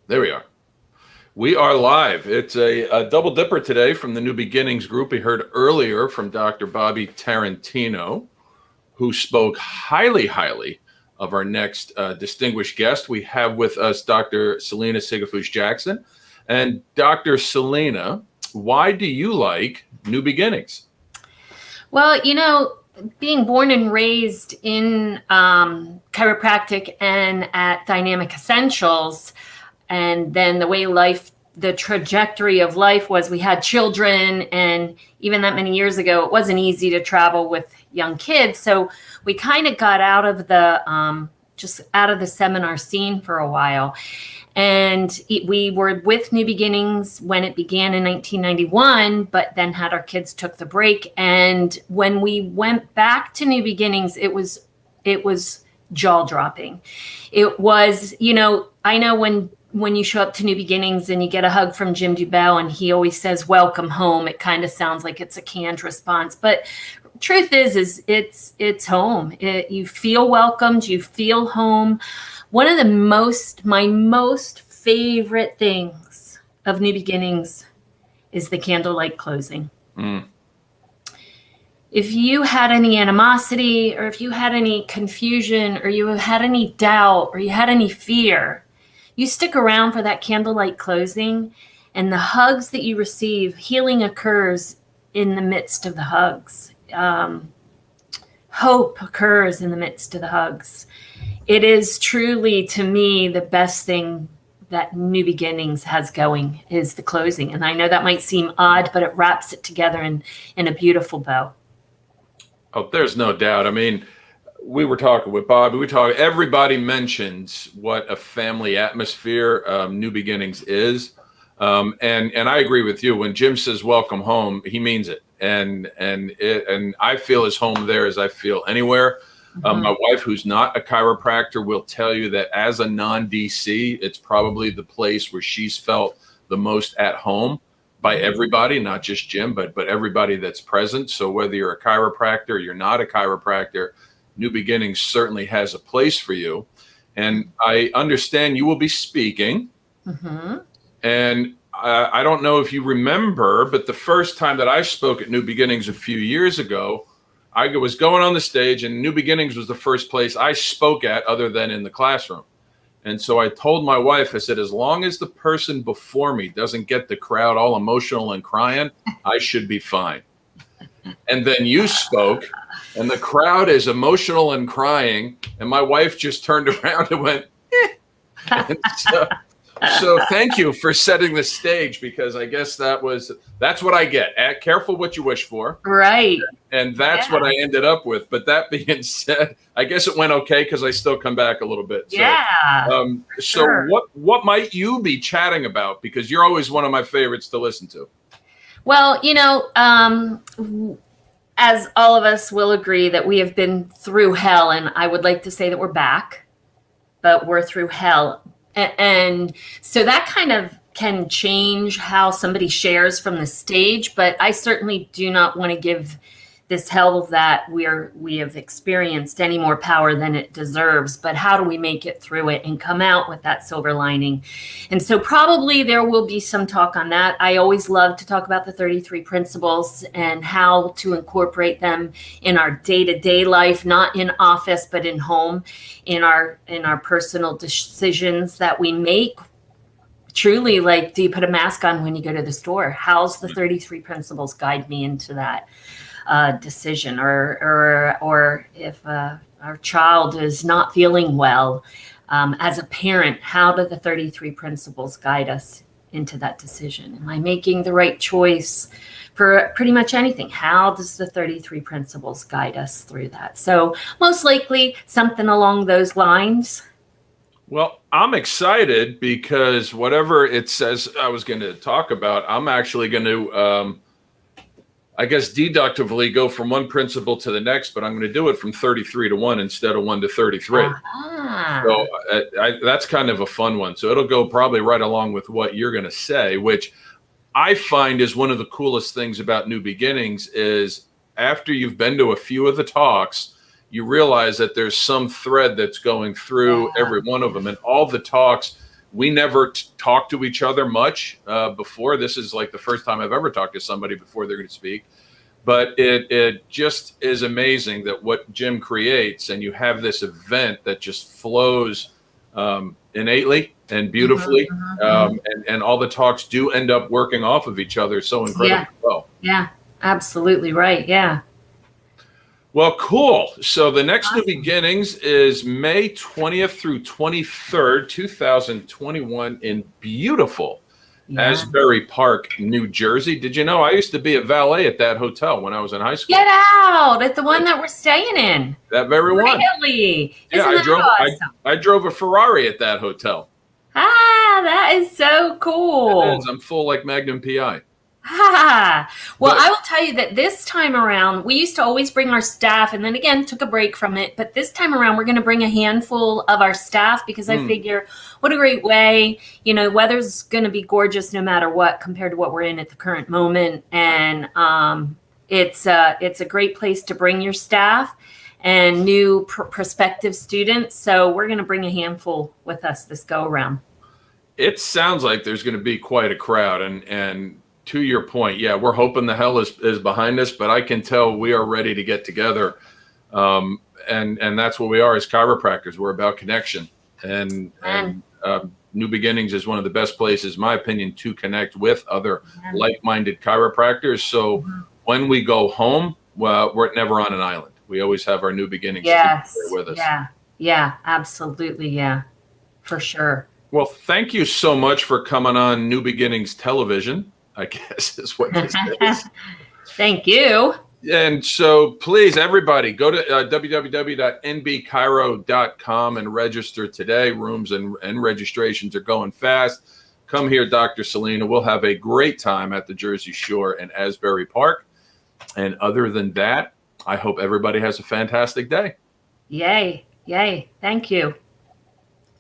There we are. We are live. It's a double dipper today from the New Beginnings group. We heard earlier from Dr. Bobby Tarantino, who spoke highly of our next distinguished guest. We have with us Dr. Selina Sigafoose-Jackson. And Dr. Selina, why do you like New Beginnings? Well, being born and raised in chiropractic and at Dynamic Essentials, and then the trajectory of life was we had children, and even that many years ago, it wasn't easy to travel with young kids. So we kind of got out of the seminar scene for a while. And we were with New Beginnings when it began in 1991, but then had our kids took the break. And when we went back to New Beginnings, it was jaw dropping. It was, I know when you show up to New Beginnings and you get a hug from Jim Dubell and he always says, "Welcome home," it kind of sounds like it's a canned response, but truth is it's home. You feel welcomed, you feel home. One of my most favorite things of New Beginnings is the candlelight closing. If you had any animosity, or if you had any confusion, or you had any doubt, or you had any fear, you stick around for that candlelight closing, and the hugs that you receive, healing occurs in the midst of the hugs. Hope occurs in the midst of the hugs. It is truly, to me, the best thing that New Beginnings has going is the closing. And I know that might seem odd, but it wraps it together in a beautiful bow. Oh, there's no doubt. I mean, we were talking with Bobby. Everybody mentions what a family atmosphere New Beginnings is. And I agree with you. When Jim says welcome home, he means it. And I feel as home there as I feel anywhere. My wife, who's not a chiropractor, will tell you that as a non-DC, it's probably the place where she's felt the most at home by everybody, not just Jim, but everybody that's present. So whether you're a chiropractor or you're not a chiropractor, New Beginnings certainly has a place for you. And I understand you will be speaking. And I don't know if you remember, but the first time that I spoke at New Beginnings a few years ago, I was going on the stage, and New Beginnings was the first place I spoke at other than in the classroom. And so I told my wife, I said, as long as the person before me doesn't get the crowd all emotional and crying, I should be fine. And then you spoke, and the crowd is emotional and crying, and my wife just turned around and went, eh. And so thank you for setting the stage, because I guess that's what I get. Careful what you wish for. Right. And that's what I ended up with. But that being said, I guess it went okay because I still come back a little bit. So, sure. So what might you be chatting about? Because you're always one of my favorites to listen to. Well, as all of us will agree that we have been through hell, and I would like to say that we're back, but we're through hell. And so that kind of can change how somebody shares from the stage, but I certainly do not want to give this hell that we have experienced any more power than it deserves. But how do we make it through it and come out with that silver lining? And so probably there will be some talk on that. I always love to talk about the 33 principles and how to incorporate them in our day-to-day life, not in office, but in home, in our personal decisions that we make. Truly, like, do you put a mask on when you go to the store? How's the 33 principles guide me into that decision? Or if our child is not feeling well, as a parent, how do the 33 principles guide us into that decision? Am I making the right choice for pretty much anything? How does the 33 principles guide us through that? So most likely something along those lines. Well, I'm excited because whatever it says I was going to talk about, I'm actually going to, I guess, deductively go from one principle to the next, but I'm going to do it from 33 to 1 instead of 1 to 33. So that's kind of a fun one. So it'll go probably right along with what you're going to say, which I find is one of the coolest things about New Beginnings is after you've been to a few of the talks, you realize that there's some thread that's going through every one of them. And all the talks We never talked to each other much before. This is like the first time I've ever talked to somebody before they're going to speak. But it just is amazing that what Jim creates, and you have this event that just flows innately and beautifully, and all the talks do end up working off of each other so incredibly well. Yeah, absolutely right. Yeah. Well, cool. So the next New Beginnings is May 20th through 23rd, 2021 in beautiful Asbury Park, New Jersey. Did you know I used to be a valet at that hotel when I was in high school? Get out! At the one that we're staying in. That very one. Really? Yeah, Awesome? I drove a Ferrari at that hotel. Ah, that is so cool. It is. I'm full like Magnum PI. Well, I will tell you that this time around, we used to always bring our staff, and then again took a break from it. But this time around, we're going to bring a handful of our staff because I figure what a great way. You know, weather's going to be gorgeous no matter what compared to what we're in at the current moment. And it's a great place to bring your staff and new prospective students. So we're going to bring a handful with us this go around. It sounds like there's going to be quite a crowd, and to your point, yeah, we're hoping the hell is behind us, but I can tell we are ready to get together. And that's what we are as chiropractors. We're about connection. And New Beginnings is one of the best places, in my opinion, to connect with other like-minded chiropractors. So when we go home, well, we're never on an island. We always have our New Beginnings with us. Yeah, absolutely. Yeah, for sure. Well, thank you so much for coming on New Beginnings Television, I guess is what this is. Thank you. And so please, everybody, go to www.nbchiro.com and register today. Rooms and registrations are going fast. Come here, Dr. Selina. We'll have a great time at the Jersey Shore in Asbury Park. And other than that, I hope everybody has a fantastic day. Yay. Thank you.